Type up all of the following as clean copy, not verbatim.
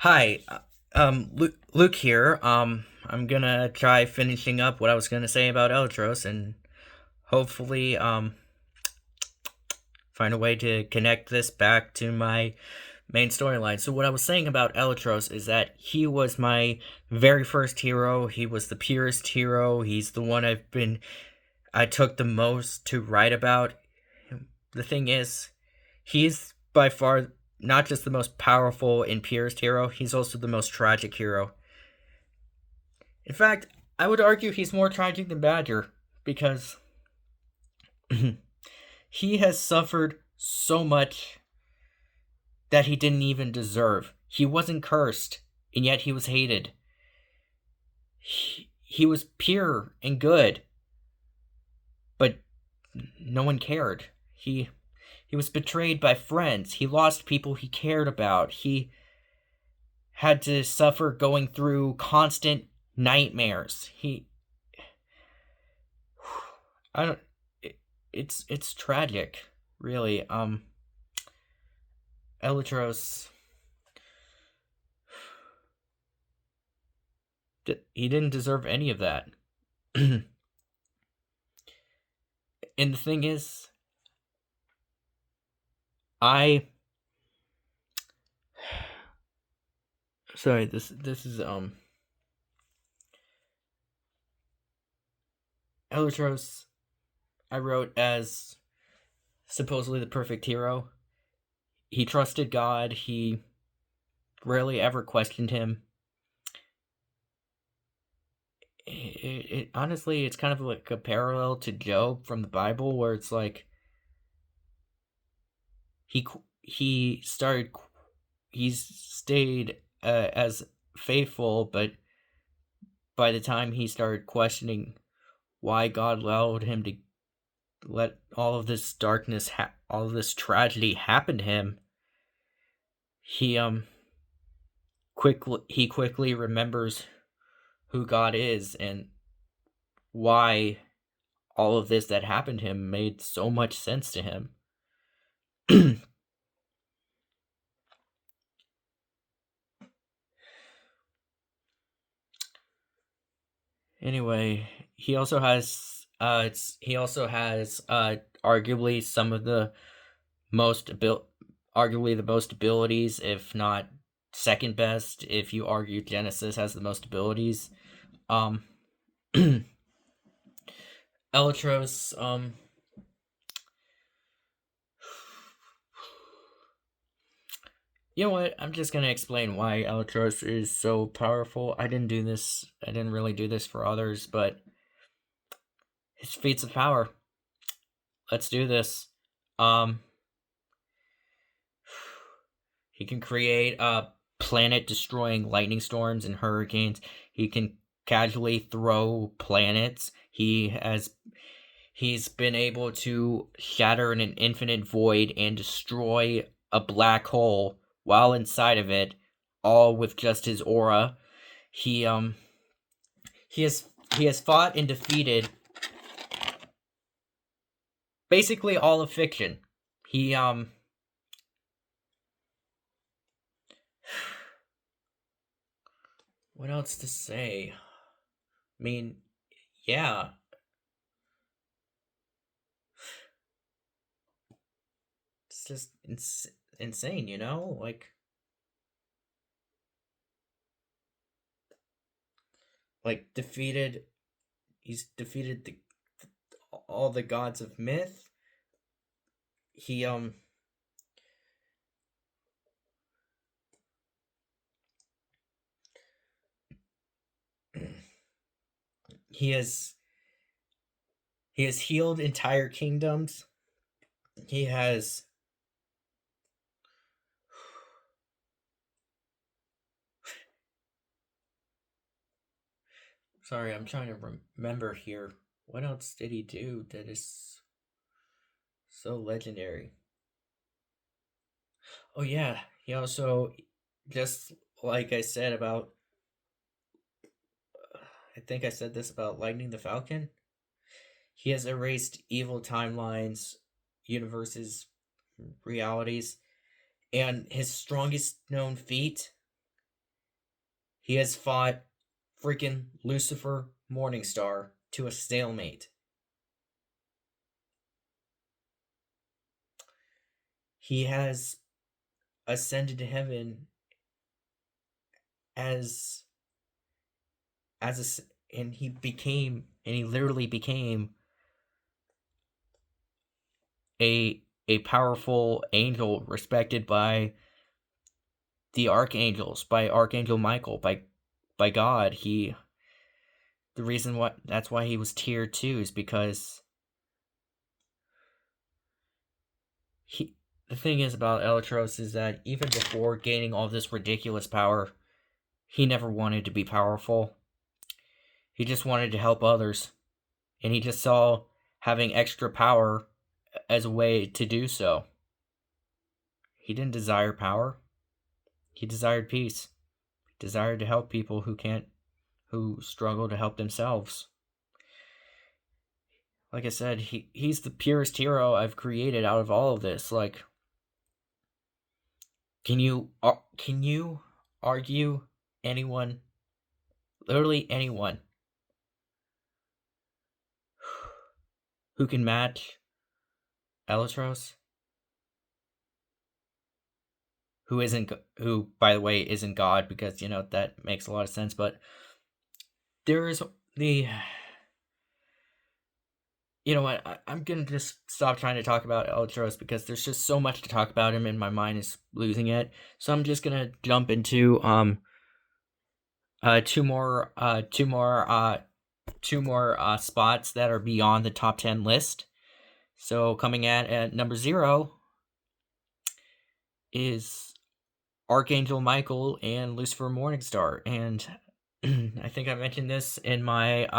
Hi, Luke here. I'm gonna try finishing up what I was gonna say about Eletros, and hopefully, find a way to connect this back to my main storyline. So, what I was saying about Eletros is that he was my very first hero. He was the purest hero. He's the one I took the most to write about. The thing is, he's by far not just the most powerful and purest hero, he's also the most tragic hero. In fact, I would argue he's more tragic than Badger because he has suffered so much that he didn't even deserve. He wasn't cursed, and yet he was hated. He was pure and good, but no one cared. He was betrayed by friends. He lost people he cared about. He had to suffer going through constant nightmares. I don't it's tragic, really. Eletros, he didn't deserve any of that. And the thing is, I sorry, this is Eletros I wrote as supposedly the perfect hero. He trusted God, he rarely ever questioned him. Honestly, it's kind of like a parallel to Job from the Bible, where it's like he started he's stayed as faithful, but by the time he started questioning why God allowed him to let all of this darkness, all of this tragedy happen to him, he quickly remembers who God is and why all of this that happened to him made so much sense to him. Anyway, he also has arguably some of the most arguably the most abilities, if not second best, if you argue Genesis has the most abilities. Um Eletros, you know what? I'm just gonna explain why Eletros is so powerful. I didn't really do this for others, but his feats of power. Let's do this. Um he can create planet destroying lightning storms and hurricanes. He can casually throw planets. He's been able to shatter in an infinite void and destroy a black hole while inside of it, all with just his aura. He um he has he has fought and defeated basically all of fiction. He what else to say? I mean, yeah, it's just insane, you know? Like defeated he's defeated all the gods of myth. He he has he has healed entire kingdoms. He has sorry, I'm trying to remember here. What else did he do that is so legendary? Oh yeah, he also, just like I said about, I think I said this about Lightning the Falcon. He has erased evil timelines, universes, realities, and his strongest known feat He has fought freaking Lucifer Morningstar to a stalemate. He has ascended to heaven as and he literally became a powerful angel respected by the archangels, by Archangel Michael, by God. That's why he was tier 2 is because the thing is about Eletros is that even before gaining all this ridiculous power, he never wanted to be powerful. He just wanted to help others, and he just saw having extra power as a way to do so. He didn't desire power. He desired peace. He desired to help people who struggle to help themselves. Like I said, he's the purest hero I've created out of all of this. Like, can you argue anyone, literally anyone, who can match Eletros? Who, by the way, isn't God, because, that makes a lot of sense, but there is the... You know what? I'm gonna just stop trying to talk about Eletros because there's just so much to talk about him, and my mind is losing it. So I'm just gonna jump into two more spots that are beyond the top 10 list. So coming at number 0 is Archangel Michael and Lucifer Morningstar, and I think I mentioned this in my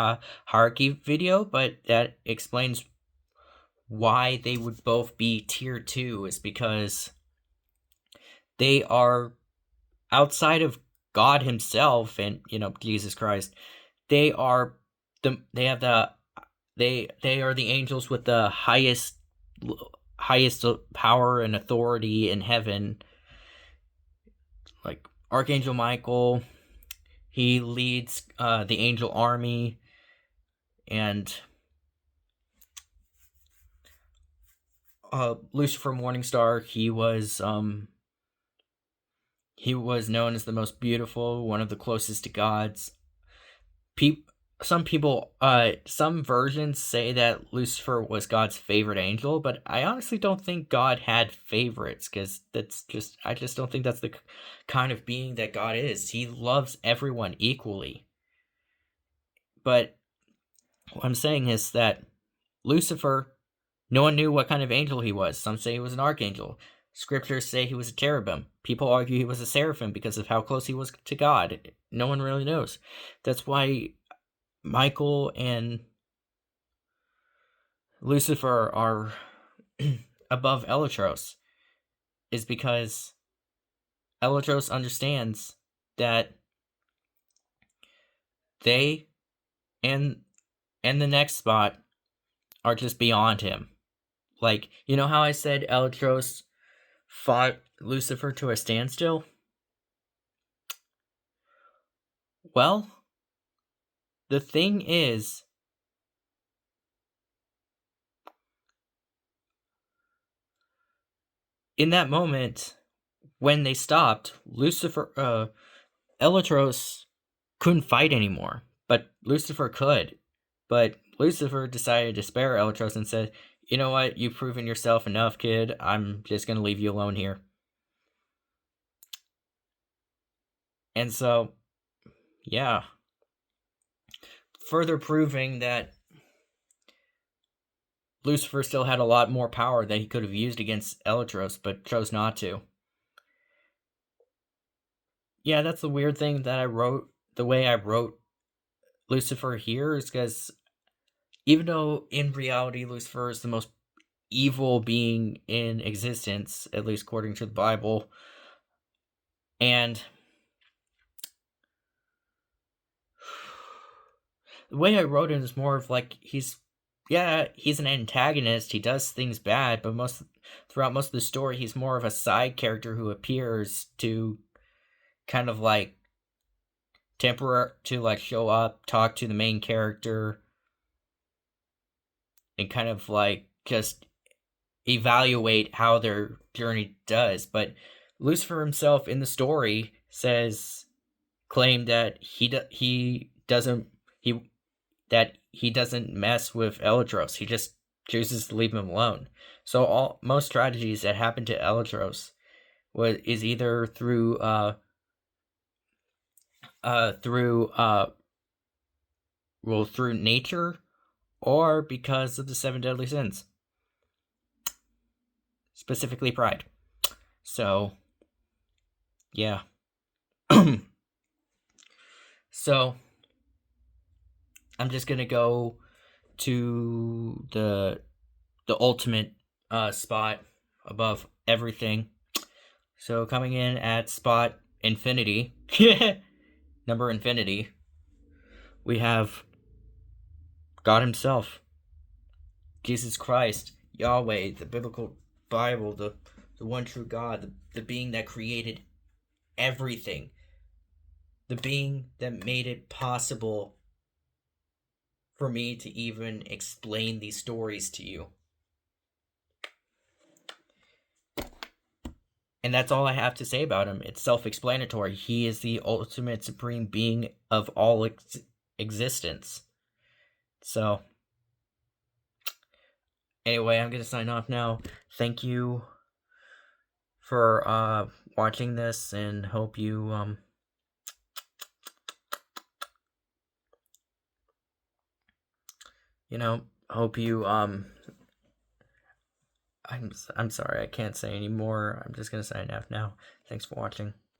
hierarchy video, but that explains why they would both be tier 2 is because they are outside of God himself and Jesus Christ. They are the angels with the highest power and authority in heaven. Like Archangel Michael, he leads the angel army, and Lucifer Morningstar, he was known as the most beautiful, one of the closest to gods. Some versions say that Lucifer was God's favorite angel, but I honestly don't think God had favorites, because I just don't think that's the kind of being that God is. He loves everyone equally. But what I'm saying is that Lucifer, no one knew what kind of angel he was. Some say he was an archangel. Scriptures say he was a cherubim. People argue he was a seraphim because of how close he was to God. No one really knows. That's why Michael and Lucifer are above Eletros, is because Eletros understands that they and the next spot are just beyond him. Like, you know how I said Eletros fought Lucifer to a standstill? Well, the thing is, in that moment, when they stopped, Eletros couldn't fight anymore, but Lucifer could. But Lucifer decided to spare Eletros and said, you know what, you've proven yourself enough, kid. I'm just going to leave you alone here. And so, yeah. Further proving that Lucifer still had a lot more power that he could have used against Eletros, but chose not to. Yeah, that's the weird thing that I wrote. The way I wrote Lucifer here is because even though in reality Lucifer is the most evil being in existence, at least according to the Bible, and the way I wrote it is more of like he's an antagonist. He does things bad, but throughout most of the story, he's more of a side character who appears to kind of like to like show up, talk to the main character, and kind of like just evaluate how their journey does. But Lucifer himself in the story claimed that he doesn't mess with Eletros. He just chooses to leave him alone. So most tragedies that happen to Eletros is either through nature or because of the 7 deadly sins, specifically pride. So yeah. So I'm just gonna go to the ultimate spot above everything. So coming in at spot infinity, number infinity, we have God himself, Jesus Christ, Yahweh, the biblical Bible, the one true God, the being that created everything, the being that made it possible for me to even explain these stories to you. And that's all I have to say about him. It's self-explanatory. He is the ultimate supreme being of all existence. So, anyway, I'm going to sign off now. Thank you for watching this, and hope you hope you I'm sorry, I can't say anymore. I'm just going to sign off now. Thanks for watching.